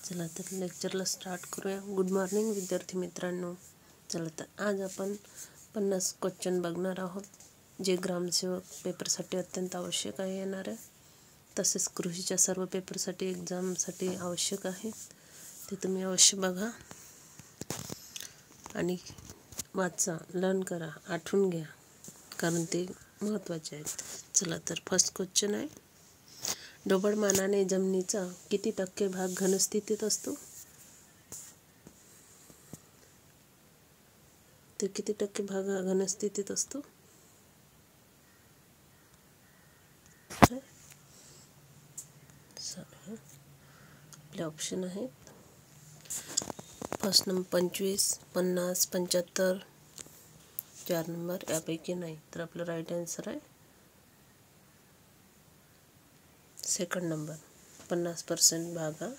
चला तर लेक्चरला स्टार्ट करूया। गुड मॉर्निंग विद्यार्थी मित्रांनो। चला तर आज आपण 50 क्वेश्चन बघणार आहोत, जे ग्रामसेवक पेपरसाठी अत्यंत आवश्यक आहे येणार आहे, तसेच कृषीच्या सर्व पेपरसाठी एक्झामसाठी आवश्यक आहे। ते तुम्ही अवश्य बघा आणि वाचा, लर्न करा, आठवून घ्या, कारण ते महत्त्वाचे आहेत। चला तर फर्स्ट क्वेश्चन आहे, ढोबळमानाने जमिनीचा किती टक्के भाग घनस्थितीत असतो? तर किती टक्के भाग घनस्थितीत असतो? आपले ऑप्शन आहेत, फर्स्ट नंबर 25, 50, 75, 4 नंबर यापैकी नाही। तर आपलं राईट आन्सर आहे सेकंड नंबर, 50% भाग हा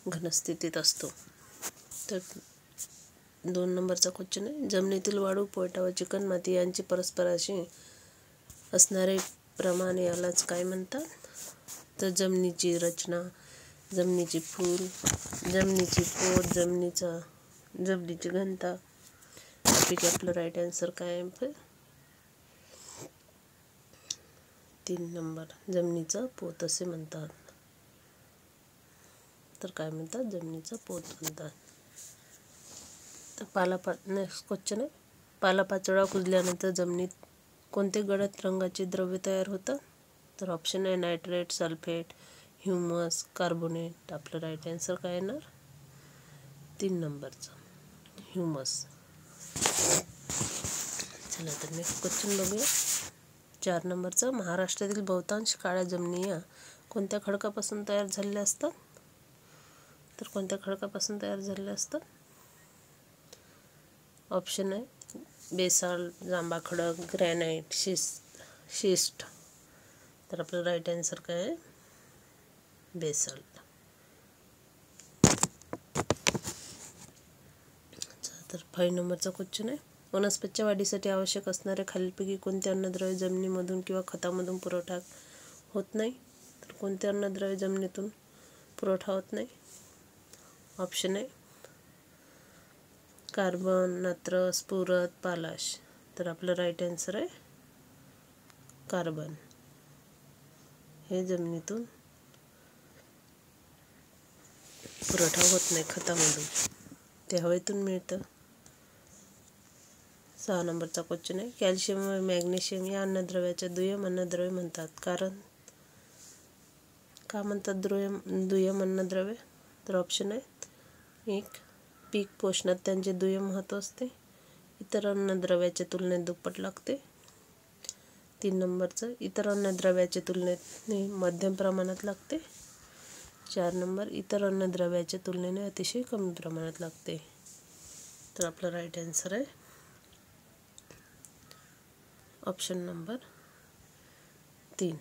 घनस्थितीत असतो। तर 2 नंबरचा क्वेश्चन आहे, जमिनीतील वाळू, पोयटा व चिकणमाती यांचे परस्पराशी असणारे प्रमाण यालाच काय म्हणतात? तर जमिनीची रचना, जमिनीची फूल, जमिनीची पोत, जमिनीची घनता यापैकी आपलं राईट आन्सर काय आहे? 3 नंबर, जमिनीचा पोत असे म्हणतात। तर काय म्हणतात? जमिनीचा पोत म्हणतात। तर नेक्स्ट क्वेश्चन आहे, पालापाचोळा कुजल्यानंतर जमिनीत कोणते गडद रंगाचे द्रव्य तयार होतात? तर ऑप्शन आहे नायट्रेट, सल्फेट, ह्युमस, कार्बोनेट। आपलं राईट आन्सर काय येणार? 3 नंबरचं, ह्युमस। चला तर नेक्स्ट क्वेश्चन बघूया, 4 नंबरचा, महाराष्ट्रातील बहुतांश काळ्या जमिनी या कोणत्या खडकापासून तयार झालेल्या असतात? तर कोणत्या खडकापासून तयार झालेल्या असतात? ऑप्शन आहे बेसाल्ट, जांबा खडक, ग्रॅनाइट, शिस्ट। तर आपलं राईट आन्सर काय आहे? बेसाल्ट। तर 5 नंबरचा क्वेश्चन आहे, वनस्पतीच्या वाढीसाठी आवश्यक असणारे खालीलपैकी कोणते अन्नद्रव्य जमिनीमधून किंवा खतामधून पुरवठा होत नाही? तर कोणते अन्नद्रव्य जमिनीतून पुरवठा होत नाही? ऑप्शन आहे कार्बन, नत्र, स्फुरद, पालाश। तर आपलं राईट आन्सर आहे कार्बन। हे जमिनीतून पुरवठा होत नाही खतामधून, ते हवेतून मिळतं। 6 नंबरचा क्वेश्चन आहे, कॅल्शियम व मॅग्नेशियम या अन्नद्रव्याच्या दुय्यम अन्नद्रव्य म्हणतात, कारण का म्हणतात दुय्यम अन्नद्रव्य? तर ऑप्शन आहे 1, पीक पोषणात त्यांचे दुय्यम महत्त्व असते, इतर अन्नद्रव्याच्या तुलनेत दुप्पट लागते। 3 नंबरचं, इतर अन्नद्रव्याच्या तुलनेत मध्यम प्रमाणात लागते। 4 नंबर, इतर अन्नद्रव्याच्या तुलनेने अतिशय कमी प्रमाणात लागते। तर आपलं राईट आन्सर आहे ऑप्शन नंबर 3।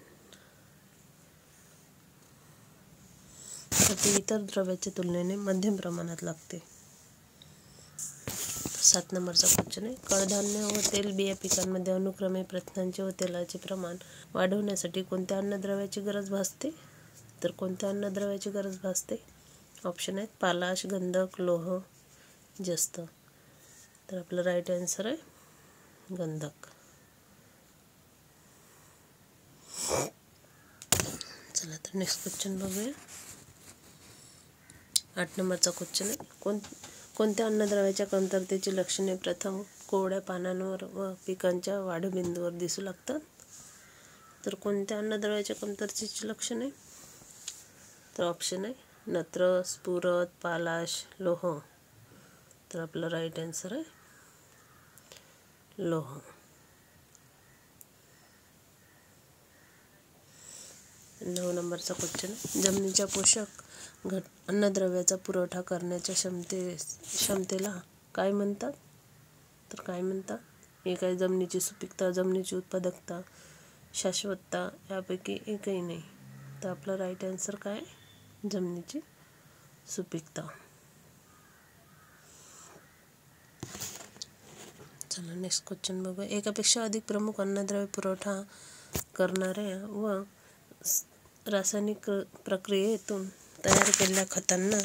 तर ते इतर द्रव्याच्या तुलनेने मध्यम प्रमाणात लागते। 7 नंबरचा क्वेश्चन आहे, कडधान्य व तेलबिया पिकांमध्ये अनुक्रमे प्रथिनांचे व तेलाचे प्रमाण वाढवण्यासाठी कोणत्या अन्नद्रव्याची गरज भासते? तर कोणत्या अन्नद्रव्याची गरज भासते? ऑप्शन आहेत पालाश, गंधक, लोह, जस्त। तर आपलं राईट आन्सर आहे गंधक। चला तर नेक्स्ट क्वेश्चन बघूया, 8 नंबरचा क्वेश्चन आहे, कोणत्या अन्नद्रव्याच्या कमतरतेची लक्षणे प्रथम कोवळ्या पानांवर व पिकांच्या वाढबिंदूवर दिसू लागतात? तर कोणत्या अन्नद्रव्याच्या कमतरतेची लक्षणे? तर ऑप्शन आहे नत्र, स्फुरद, पालाश, लोह। तर आपलं राईट आन्सर आहे लोह। 9 नंबरचा क्वेश्चन आहे, जमिनीच्या पोषक अन्नद्रव्याचा पुरवठा करण्याच्या क्षमतेला काय म्हणतात? तर काय म्हणतात? एक आहे जमिनीची सुपीकता, जमिनीची उत्पादकता, शाश्वतता, यापैकी एकही नाही। तर आपलं राईट आन्सर काय? जमिनीची सुपीकता। चला नेक्स्ट क्वेश्चन बघूया, एकापेक्षा अधिक प्रमुख अन्नद्रव्य पुरवठा करणाऱ्या व रासायनिक प्रक्रियेतून तयार केलेल्या खतांना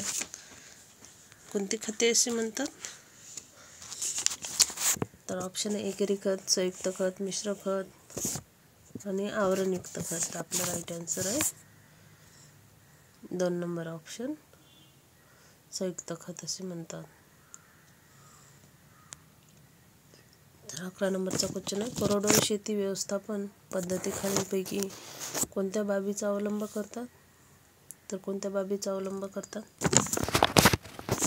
कोणती खते असे म्हणतात? तर ऑप्शन आहे एकेरी खत, संयुक्त खत, मिश्र खत आणि आवरणयुक्त खत. आपलं राईट आन्सर आहे 2 नंबर ऑप्शन, संयुक्त खत असे म्हणतात. तर 11 नंबरचा क्वेश्चन आहे, कोरडवाहू शेती व्यवस्थापन पद्धती खालीलपैकी कोणत्या बाबीचा अवलंब करतात? तर कोणत्या बाबीचा अवलंब करतात?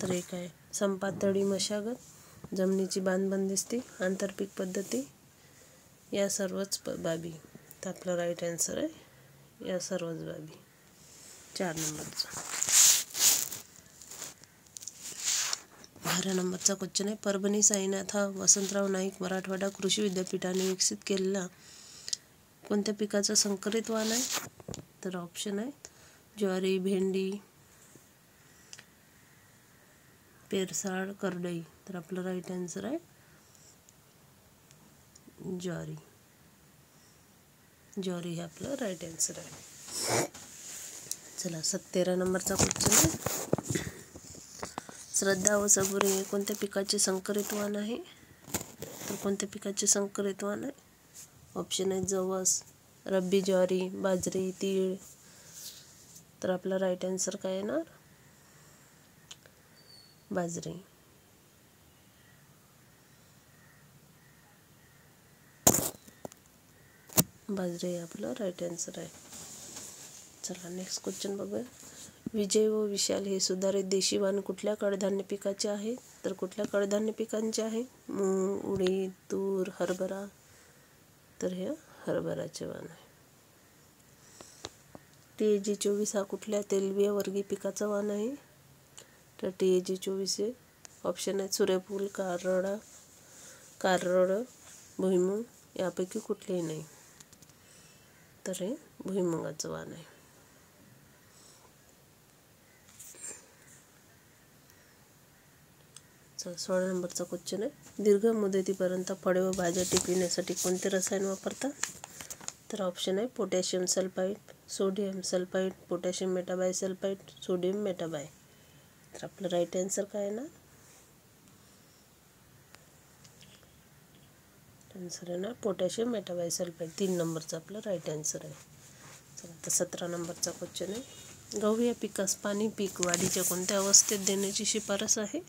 तर एक आहे संपातळी मशागत, जमिनीची बांधबंदिस्ती, आंतरपीक पद्धती, या सर्वच बाबी. तर आपला राईट आन्सर आहे या सर्वच बाबी, 4 नंबरचा. 12 नंबरचा क्वेश्चन आहे, परभणी साईनाथ हा वसंतराव नाईक मराठवाडा कृषी विद्यापीठाने विकसित केलेला कोणत्या पिकाचा संकरित वाण आहे? तर ऑप्शन आहे ज्वारी, भेंडी, पेरसाळ, करडई. तर आपलं राईट आन्सर आहे ज्वारी. ज्वारी हे आपलं राईट आन्सर आहे. चला 13 नंबरचा क्वेश्चन आहे, श्रद्धा व सबुरी हे कोणत्या पिकाचे संकरित वाण आहे? तर कोणत्या पिकाचे संकरित वाण आहे? ऑप्शन आहे जवस, रब्बी ज्वारी, बाजरी, तीळ. तर आपला राईट आन्सर काय येणार? बाजरी. बाजरी हे आपलं राईट आन्सर आहे. चला नेक्स्ट क्वेश्चन बघूया, विजय व विशाल हे सुधारित देशी वाण कुठल्या कडधान्य पिकाचे आहे? तर कुठल्या कडधान्य पिकांचे आहे? मूग, उडीद, तूर, हरभरा. तर हे हरभराचे वाण आहे. TAG-24 हा कुठल्या तेलबिया वर्गीय पिकाचा वाण आहे? तर TAG-24 हे ऑप्शन आहेत सूर्यफूल, कारळड, भुईमूग, यापैकी कुठलेही नाही. तर हे भुईमुगाचं वाण आहे. चला 16 नंबरचा क्वेश्चन आहे, दीर्घ मुदतीपर्यंत फळे व भाज्या टिकविण्यासाठी कोणते रसायन वापरतात? तर ऑप्शन आहे potassium sulphide, sodium sulphide, potassium metabisulphide, sodium मेटाबाय. तर आपलं राईट आन्सर काय आहे ना? आन्सर आहे ना पोटॅशियम मेटाबायसल्फाईड. 3 नंबरचा आपलं राईट आन्सर आहे. चला आता 17 नंबरचा क्वेश्चन आहे, गहू या पिकास पाणी पीक वाढीच्या कोणत्या अवस्थेत देण्याची शिफारस आहे?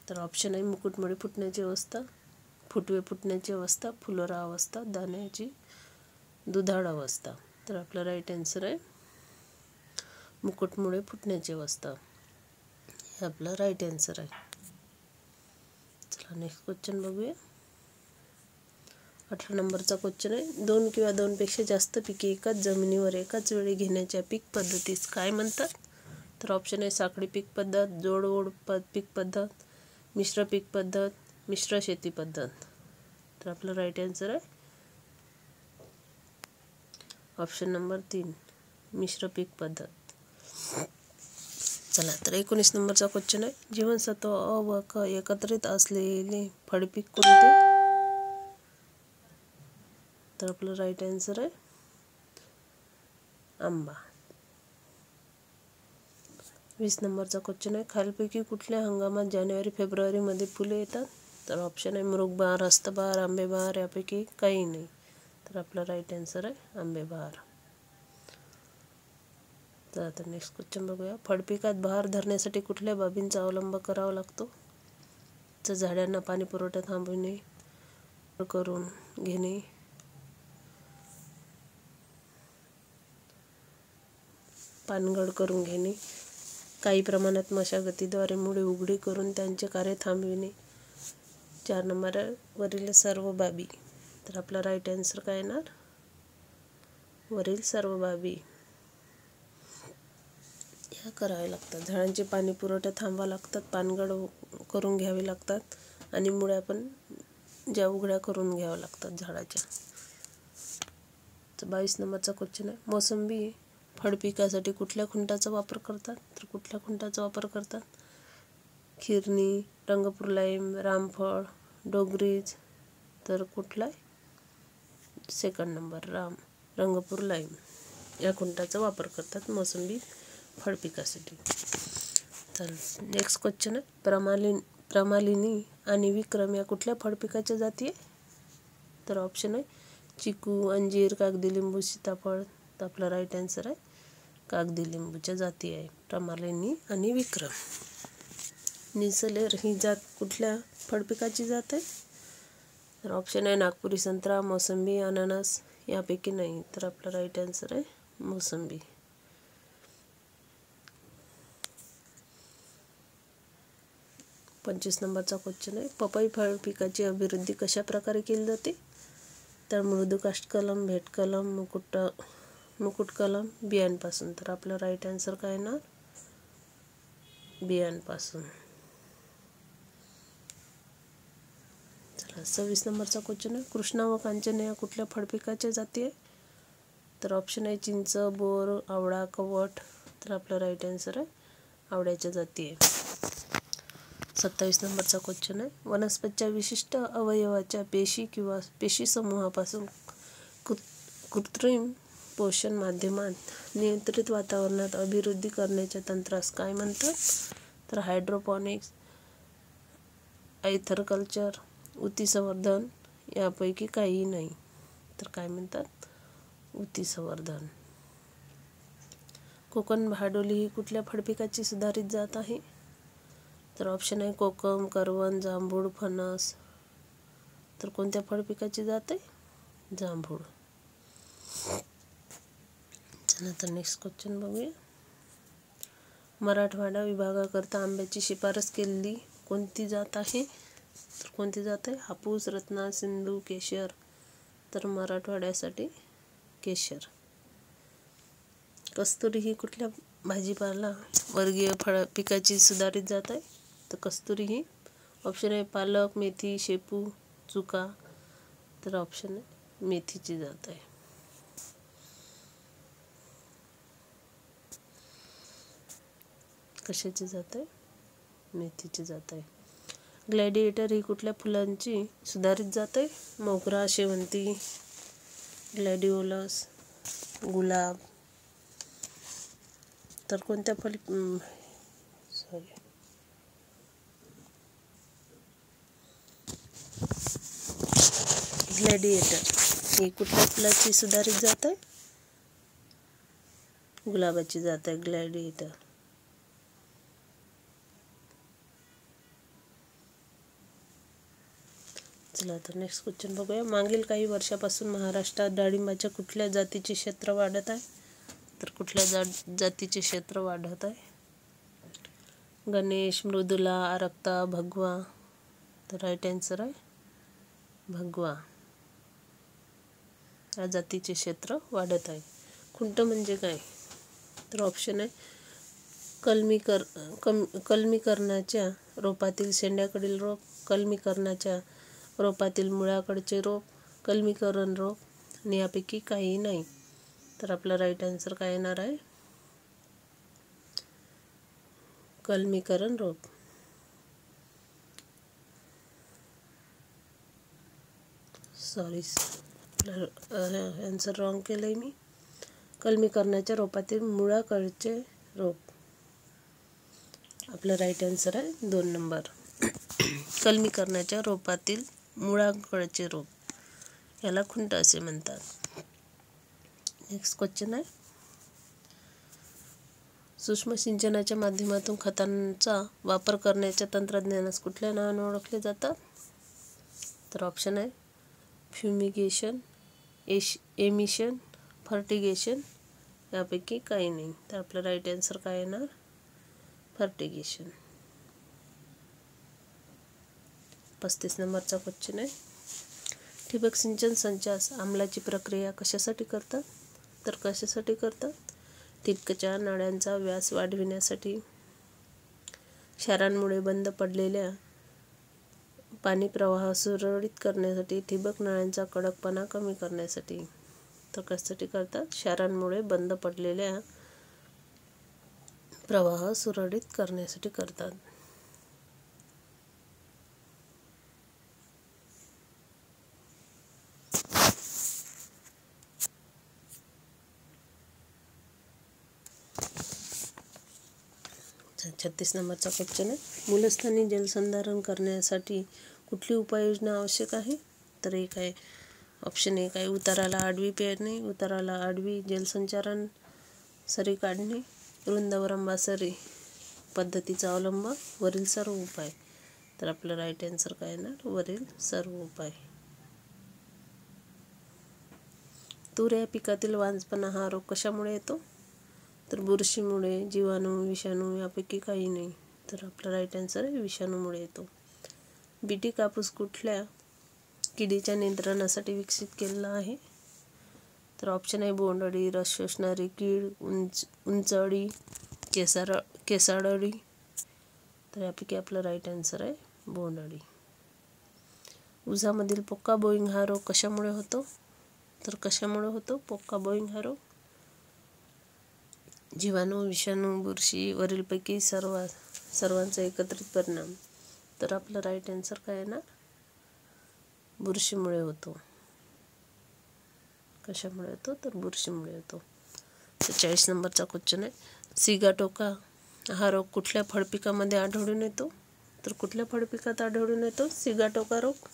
तर ऑप्शन आहे मुकुटमळी फुटण्याची अवस्था, फुटवे फुटण्याची अवस्था, फुलोरा अवस्था, दाण्याची दुधाळ अवस्था. तर आपलं राईट आन्सर आहे मुकुटमुळे फुटण्याची अवस्था. हे आपलं राईट आन्सर आहे. चला नेक्स्ट क्वेश्चन बघूया. 18 नंबरचा क्वेश्चन आहे, 2 किंवा 2 पेक्षा जास्त पिके एकाच जमिनीवर एकाच वेळी घेण्याच्या पीक पद्धतीस काय म्हणतात? तर ऑप्शन आहे साखळी पीक पद्धत, जोड पीक पद्धत, मिश्र पीक पद्धत, मिश्र शेती पद्धत. तर आपलं राईट आन्सर आहे ऑप्शन नंबर 3, मिश्र पीक पद्धत. चला तर 19 नंबरचा क्वेश्चन आहे, जीवनसत्व अ व क एकत्रित असलेले फळपीक कोणते? तर आपलं राईट आन्सर आहे आंबा. 20 नंबरचा क्वेश्चन आहे, खालीलपैकी कुठल्या हंगामात जानेवारी-फेब्रुवारीमध्ये फुले येतात? तर ऑप्शन आहे मृगबहार, हस्तबहार, आंबेबहार, यापैकी काही नाही. तर आपला राईट आन्सर आहे आंबेबहार. तर आता नेक्स्ट क्वेश्चन बघूया, फळपिकात बहार धरण्यासाठी कुठल्या बाबींचा अवलंब करावा लागतो? तर झाडांना पाणी पुरवठा थांबविणे, करून घेणे, पानगळ करून घेणे, काही प्रमाणात मशागतीद्वारे मुळे उघडी करून त्यांचे कार्य थांबविणे. 4 नंबरवरील सर्व बाबी. तर आपला राईट आन्सर काय येणार? वरील सर्व बाबी ह्या कराव्या लागतात. झाडांचे पाणी पुरवठा थांबवा लागतात, पानगळ करून घ्यावे लागतात आणि मुळ्या पण ज्या उघड्या करून घ्याव्या लागतात झाडाच्या. तर 22 नंबरचा क्वेश्चन आहे, मोसंबी फळपिकासाठी कुठल्या खुंटाचा वापर करतात? तर कुठल्या खुंटाचा वापर करतात? खिरणी, रंगपूर लाईम, रामफळ, डोगरीज. तर कुठला? Second number Rangpur lime. या खुंटाचा वापर करतात मोसंबी फळ पिकासाठी. तर नेक्स्ट क्वेश्चन आहे, प्रमालिनी आणि विक्रम या कुठल्या फळ पिकाच्या जाती आहे? तर ऑप्शन आहे चिकू, अंजीर, कागदी लिंबू, सीताफळ. तर आपला राईट आन्सर आहे कागदी लिंबूच्या जाती आहे प्रमालिनी आणि विक्रम. निसलेर ही जात कुठल्या फळ पिकाची जात आहे? तर ऑप्शन आहे नागपुरी संत्रा, मोसंबी, अननस. यापैकी नाही. तर आपला राईट आन्सर आहे मोसंबी. पंचवीस नंबरचा क्वेश्चन आहे, पपई फळ पिकाची अभिवृद्धी कशा प्रकारे केली जाते? तर मृदुकाष्ठ कलम, भेट कलम, मुकुट कलम, बियांपासून. तर आपलं राईट आन्सर काय येणार? बियांपासून. चला 26 नंबरचा क्वेश्चन आहे, कृष्णा व कांचन या कुठल्या फळ पिकाच्या जाती आहे? तर ऑप्शन आहे चिंच, बोर, आवळा, कवठ. तर आपलं राईट आन्सर आहे आवळ्याच्या जाती आहे. 27 नंबरचा क्वेश्चन आहे, वनस्पतीच्या विशिष्ट अवयवाच्या पेशी किंवा पेशी समूहापासून कृत्रिम पोषण माध्यमात नियंत्रित वातावरणात अभिवृद्धी करण्याच्या तंत्रास काय म्हणतात? तर हायड्रोपोनिक्स, आयथरकल्चर, ऊती संवर्धन. यापैकी काहीही नाही. तर काय म्हणतात? ऊती संवर्धन. कोकण बहाडोली ही कुठल्या फळपिकाची सुधारित जात आहे? तर ऑप्शन आहे कोकम, करवंद, जांभूळ, फणस. तर कोणत्या फळपिकाची जात आहे? जांभूळ. चला तर नेक्स्ट क्वेश्चन बघूया, मराठवाडा विभागाकरता आंब्याची शिफारस केलेली कोणती जात आहे? तर कोणती जात आहे? हापूस, रत्ना, सिंधू, केशर. तर मराठवाड्यासाठी केशर. कस्तुरी ही कुठल्या भाजीपाला वर्गीय फळ पिकाची सुधारित जात आहे? तर कस्तुरी ही ऑप्शन आहे पालक, मेथी, शेपू, चुका. तर ऑप्शन आहे मेथीची जात आहे. कशाची जात आहे? मेथीची जात आहे. ग्लॅडिएटर ही कुठल्या फुलांची सुधारित जात आहे? मोगरा, शेवंती, ग्लॅडिओलस, गुलाब. तर कोणत्या ग्लॅडिएटर ही कुठल्या फुलाची सुधारित जात आहे? गुलाबाची जात आहे ग्लॅडिएटर. चला तर नेक्स्ट क्वेश्चन बघूया, मागील काही वर्षापासून महाराष्ट्रात डाळिंबाच्या कुठल्या जातीचे क्षेत्र वाढत आहे? तर कुठल्या जातीचे क्षेत्र वाढत आहे? गणेश, मृदुला, आरक्ता, भगवा. तर राईट आन्सर आहे भगवा. या जातीचे क्षेत्र वाढत आहे. खुंट म्हणजे काय? तर ऑप्शन आहे कलमीकरणाच्या रोपातील शेंड्याकडील रोग, कलमीकरणाच्या रोपातील मुळाकडचे रोग, कलमीकरण रोग. आणि यापैकी काही नाही. तर आपला राईट आन्सर काय येणार आहे? कलमीकरण रोग. सॉरी, आन्सर रॉंग केलं आहे मी. कलमीकरणाच्या रोपातील मुळाकडचे रोग. आपलं राईट आन्सर आहे 2 नंबर. कलमीकरणाच्या रोपातील मुळाकडचे रोग याला खुंट असे म्हणतात. नेक्स्ट क्वेश्चन आहे, सूक्ष्म सिंचनाच्या माध्यमातून खतांचा वापर करण्याच्या तंत्रज्ञानास कुठल्या नावाने ओळखले जातात? तर ऑप्शन आहे फ्युमिगेशन, एमिशन, फर्टिगेशन. यापैकी काही नाही. तर आपलं राईट आन्सर काय येणार? फर्टिगेशन. 35 नंबरचा क्वेश्चन आहे, ठिबक सिंचन संचास आमलाची प्रक्रिया कशासाठी करतात? तर कशासाठी करतात? ठिबकच्या नळ्यांचा व्यास वाढविण्यासाठी, क्षारांमुळे बंद पडलेल्या पाणी प्रवाह सुरळीत करण्यासाठी, ठिबक नळ्यांचा कडकपणा कमी करण्यासाठी. तर कशासाठी करतात? क्षारांमुळे बंद पडलेल्या प्रवाह सुरळीत करण्यासाठी करतात. 36 नंबरचा क्वेश्चन आहे, मूलस्थानी जलसंधारण करण्यासाठी कुठली उपाययोजना आवश्यक आहे? तर एक आहे ऑप्शन एक आहे उताराला आडवी पेरणे, उताराला आडवी जलसंचारण, सरी काढणे, रुंद वरंबासरी पद्धतीचा अवलंब, वरील सर्व उपाय. तर आपलं राईट आन्सर काय येणार? वरील सर्व उपाय. तूर या पिकातील वांजपणा हा रोग कशामुळे येतो? तर बुरशीमुळे, जीवाणू, विषाणू यापैकी काही नाही. तर आपला राईट आन्सर आहे विषाणूमुळे येतो. बीटी कापूस कुठल्या किडीच्या नियंत्रणासाठी विकसित केलेला आहे? तर ऑप्शन आहे बोंडअळी, रस शोषणारी कीड, उंचअळी, केसाळअळी. तर यापैकी आपलं राईट आन्सर आहे बोंडअळी. ऊसामधील पोक्का बोईंग हा रोग कशामुळे होतो? तर कशामुळे होतो पोक्का बोईंग हा रोग? जीवाणू, विषाणू, बुरशी, वरीलपैकी सर्वांचा एकत्रित परिणाम. तर आपलं राईट आन्सर काय येणार? बुरशीमुळे होतो. कशामुळे होतो? तर बुरशीमुळे होतो. 40 नंबरचा क्वेश्चन आहे, सिगाटोका हा रोग कुठल्या फळपिकामध्ये आढळून येतो? तर कुठल्या फळपिकात आढळून येतो सिगाटोका रोग?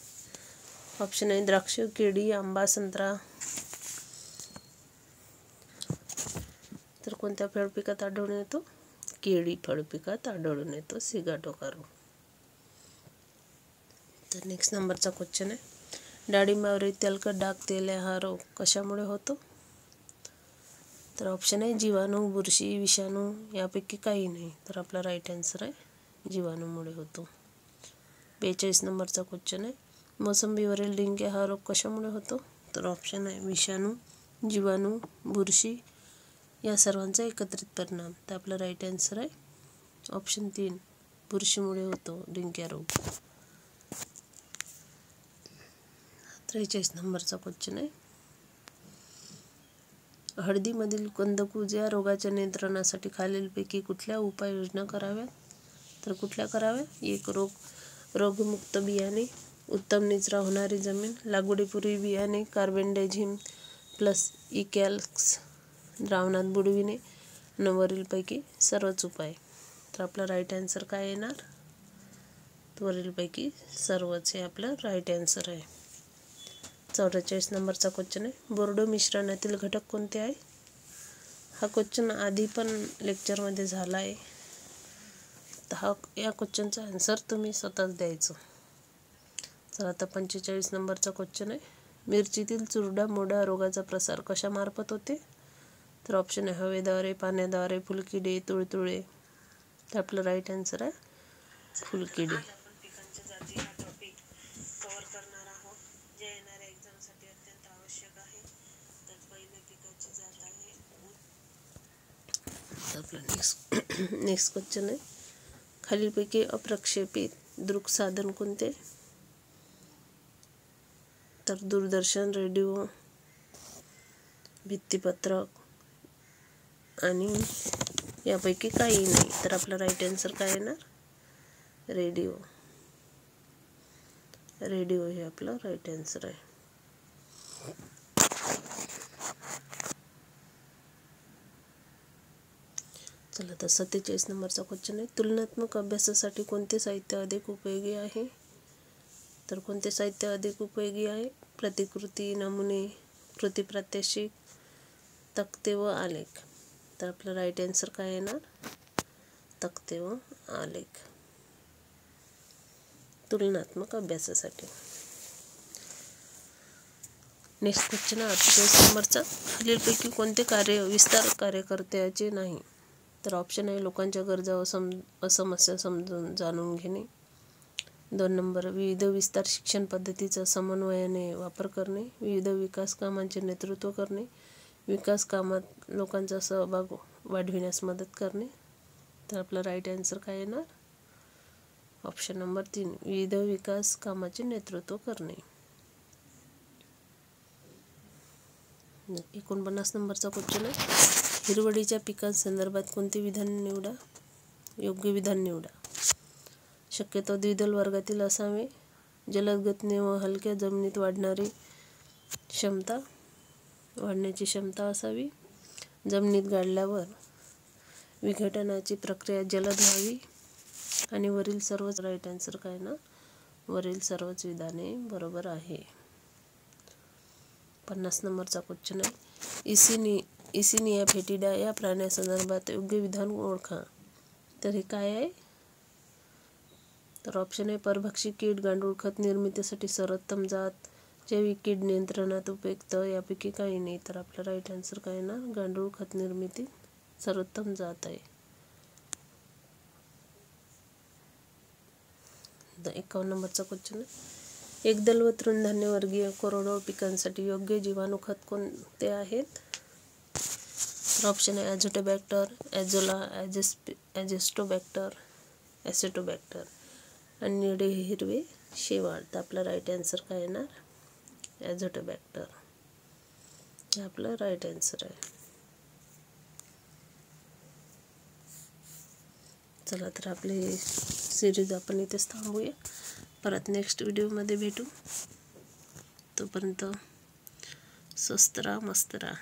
ऑप्शन आहे द्राक्ष, केळी, आंबा, संत्रा. तर कोणत्या फळपिकात आढळून येतो? केळी फळपिकात आढळून येतो सिगाटोका रोग. तर नेक्स्ट नंबरचा क्वेश्चन आहे, डाळिंबावरील तेलकट डाग तेल्या हा रोग कशामुळे होतो? तर ऑप्शन आहे जीवाणू, बुरशी, विषाणू यापैकी काही नाही. तर आपला राईट आन्सर आहे जीवाणूमुळे होतो. 42 नंबरचा क्वेश्चन आहे, मोसंबीवरील डिंक्या हा रोग कशामुळे होतो? तर ऑप्शन आहे विषाणू, जीवाणू, बुरशी या सर्वांचा एकत्रित परिणाम. तर आपलं राईट आन्सर आहे ऑप्शन 3 बुरशीमुळे होतो डिंक्या रोग. 43 नंबरचा क्वेश्चन आहे, हळदीमधील कंदकुज या रोगाच्या नियंत्रणासाठी खालीलपैकी कुठल्या उपाययोजना कराव्यात? तर कुठल्या कराव्या? एक रोगमुक्त बियाणे, उत्तम निचरा होणारी जमीन, लागवडीपूर्वी बियाणे कार्बेंडाझिम प्लस इकॅल्क्स द्रावणात बुडविणे, आणि वरीलपैकी सर्वच उपाय. तर आपला राईट आन्सर काय येणार? वरीलपैकी सर्वच हे आपलं राईट आन्सर आहे. 44 नंबरचा क्वेश्चन आहे, बोर्डो मिश्रणातील घटक कोणते आहे? हा क्वेश्चन आधी पण लेक्चरमध्ये झाला आहे. तर या क्वेश्चनचा आन्सर तुम्ही स्वतःच द्यायचं. तर आता 45 नंबरचा क्वेश्चन आहे, मिरचीतील चुरडा मोडा रोगाचा प्रसार कशामार्फत होते? तर ऑप्शन आहे हवेद्वारे, पाण्याद्वारे, फुलकिडे, तुळतुळे. तर आपलं राईट आन्सर आहे फुलकिडे. पिकांच्या जाती हा टॉपिक कव्हर करणार आहोत, जे येणाऱ्या एक्झामसाठी अत्यंत आवश्यक आहे. तर पहिल्या पिकाची जात आहे. आपलं नेक्स्ट क्वेश्चन आहे, खालीलपैकी अप्रक्षेपित दृक साधन कोणते? तर दूरदर्शन, रेडिओ, भित्तिपत्रक आणि यापैकी काही नाही. तर आपलं राईट आन्सर काय येणार? रेडिओ. रेडिओ हे आपलं राईट आन्सर आहे. चला तर 47 नंबरचा क्वेश्चन आहे, तुलनात्मक अभ्यासासाठी कोणते साहित्य अधिक उपयोगी आहे? तर कोणते साहित्य अधिक उपयोगी आहे? प्रतिकृती, नमुने, कृती प्रात्यक्षिक, तक्ते व आलेख. तर आपलं राईट आन्सर काय येणार? तक्ते व आलेख. तुलनात्मक अभ्यासासाठी. नेक्स्ट क्वेश्चन आहे 48 नंबरचा, खालीलपैकी कोणते कार्य विस्तार कार्यकर्त्याचे नाही? तर ऑप्शन आहे लोकांच्या गरजा व समस्या समजून जाणून घेणे. 2 नंबर, विविध विस्तार शिक्षण पद्धतीचा समन्वयाने वापर करणे, विविध विकास कामांचे नेतृत्व करणे, विकास कामात लोकांचा सहभाग वाढविण्यास मदत करणे. तर आपलं राईट आन्सर काय येणार? ऑप्शन नंबर 3 विविध विकास कामाचे नेतृत्व करणे. 49 नंबरचा क्वेश्चन आहे, हिरवळीच्या पिकांसंदर्भात कोणते विधान निवडा? योग्य विधान निवडा. शक्यतो द्विदल वर्गातील असावे, जलद गतीने व हलक्या जमिनीत वाढण्याची क्षमता असावी, जमिनीत गाडल्यावर विघटनाची प्रक्रिया जलद व्हावी. आणि वरील सर्वच राईट आन्सर काय ना, वरील सर्वच विधाने बरोबर आहे. 50 नंबरचा क्वेश्चन आहे, इसिनिया फेटिडा या प्राण्यासंदर्भात योग्य विधान ओळखा. तर हे काय आहे? तर ऑप्शन आहे परभक्षी कीड, गांडूळ खत निर्मितीसाठी सर्वोत्तम जात, जैविक कीड नियंत्रणात उपयुक्त, यापैकी काही नाही. तर आपला राईट आन्सर काय ना, गांडूळ खत निर्मिती सर्वोत्तम जात आहे. 51 नंबरचा क्वेश्चन आहे, एकदल व तृणधान्य वर्गीय कोरडवाहू पिकांसाठी योग्य जीवाणू खत कोणते आहेत? तर ऑप्शन आहे ॲझोटोबॅक्टर, ॲझोला, ॲझोस्टोबॅक्टर, ॲसेटोबॅक्टर आणि निळे हिरवे शेवाळ. तर आपला राईट आन्सर काय येणार? ॲझोटोबॅक्टर हे आपलं राईट आन्सर आहे. चला तर आपली सिरीज आपण इथेच थांबूया. परत नेक्स्ट व्हिडिओमध्ये भेटू. तोपर्यंत स्वस्त राहा, मस्त राहा.